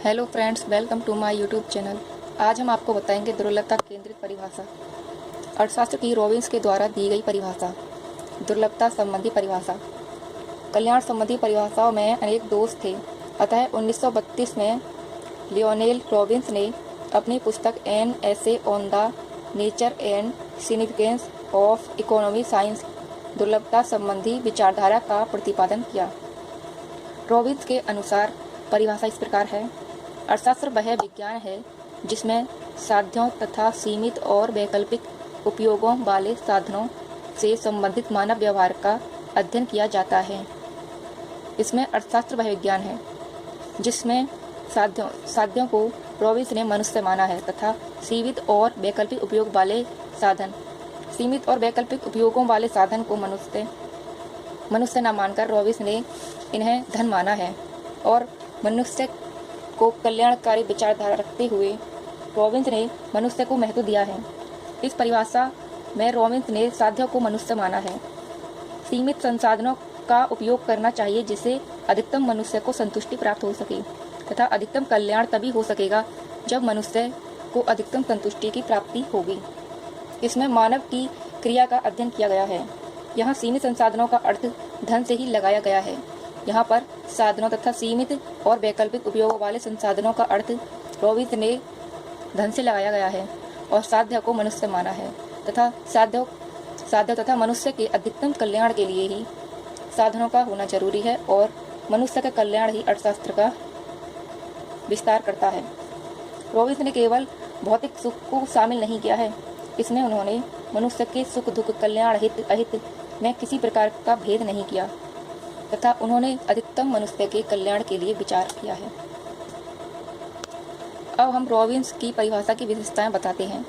Hello friends, welcome to my YouTube channel. आज हम आपको बताएंगे दुर्लभता केंद्रित परिभाषा। अर्थशास्त्र की रॉबिन्स के द्वारा दी गई परिभाषा। दुर्लभता संबंधी परिभाषा। कल्याण संबंधी परिभाषाओं में अनेक दोष थे, अतः 1932 में लियोनेल रॉबिन्स ने अपनी पुस्तक an essay on the nature and significance of economic science दुर्लभता संबंधी विचारधारा का प्रतिपादन किया। रॉबिन्स के अनुसार परिभाषा इस प्रकार है: अर्थशास्त्र वह विज्ञान है जिसमें साध्यों तथा सीमित और वैकल्पिक उपयोगों वाले साधनों से संबंधित मानव व्यवहार का अध्ययन किया जाता है। इसमें अर्थशास्त्र वह विज्ञान है जिसमें साध्यों को रॉबिन्स ने मनुष्य माना है तथा सीमित और वैकल्पिक उपयोग वाले उपयोगों वाले साधन को मनुष्य न मानकर रॉबिन्स ने इन्हें धन माना है और मनुष्य को कल्याणकारी विचारधारा रखते हुए रॉबिन्स ने मनुष्य को महत्व दिया है। इस परिभाषा में रॉबिन्स ने साध्यों को मनुष्य माना है। सीमित संसाधनों का उपयोग करना चाहिए जिससे अधिकतम मनुष्य को संतुष्टि प्राप्त हो सके तथा अधिकतम कल्याण तभी हो सकेगा जब मनुष्य को अधिकतम संतुष्टि की प्राप्ति होगी। इसमें मानव की क्रिया का अध्ययन किया गया है। यहाँ सीमित संसाधनों का अर्थ धन से ही लगाया गया है। यहाँ पर साधनों तथा सीमित और वैकल्पिक उपयोग वाले संसाधनों का अर्थ रॉबिन्स ने धन से लगाया गया है और साध्य को मनुष्य माना है तथा साध्य तथा मनुष्य के अधिकतम कल्याण के लिए ही साधनों का होना जरूरी है और मनुष्य का कल्याण ही अर्थशास्त्र का विस्तार करता है। रॉबिन्स ने केवल भौतिक सुख को शामिल नहीं किया है, इसमें उन्होंने मनुष्य के सुख दुख कल्याण हित अहित में किसी प्रकार का भेद नहीं किया तथा उन्होंने अधिकतम मनुष्य के कल्याण के लिए विचार किया है। अब हम रॉबिन्स की परिभाषा की विशेषताएं बताते हैं।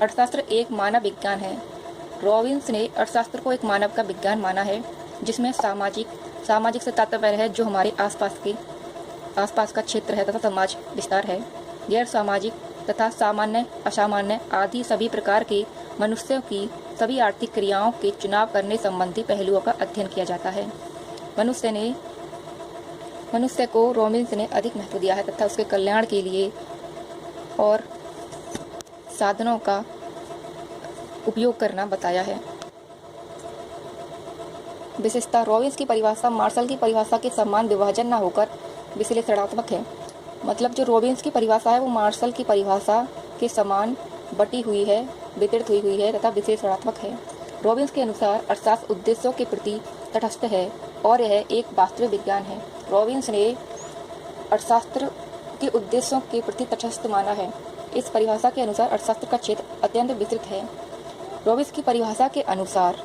अर्थशास्त्र एक मानव विज्ञान है। रॉबिन्स ने अर्थशास्त्र को एक मानव का विज्ञान माना है जिसमें सामाजिक से तात्पर्य है जो हमारे आसपास का क्षेत्र है तथा समाज विस्तार है। गैर सामाजिक तथा सामान्य असामान्य आदि सभी प्रकार के मनुष्यों की सभी आर्थिक क्रियाओं के चुनाव करने संबंधी पहलुओं का अध्ययन किया जाता है। मनुष्य को रॉबिन्स ने अधिक महत्व दिया है तथा उसके कल्याण के लिए और साधनों का उपयोग करना बताया है। विशेषता: रॉबिन्स की परिभाषा मार्शल की परिभाषा के समान विभाजन न होकर विश्लेषणात्मक है। मतलब जो रॉबिन्स की परिभाषा है वो मार्शल की परिभाषा के समान बटी हुई है, वितरित हुई है तथा विश्लेषणात्मक है। रॉबिन्स के अनुसार अर्थशास्त्र उद्देश्यों के प्रति तटस्थ है और यह एक वास्तविक विज्ञान है। रॉबिन्स ने अर्थशास्त्र के उद्देश्यों के प्रति तटस्थ माना है। इस परिभाषा के अनुसार अर्थशास्त्र का क्षेत्र अत्यंत विस्तृत है। रॉबिन्स की परिभाषा के अनुसार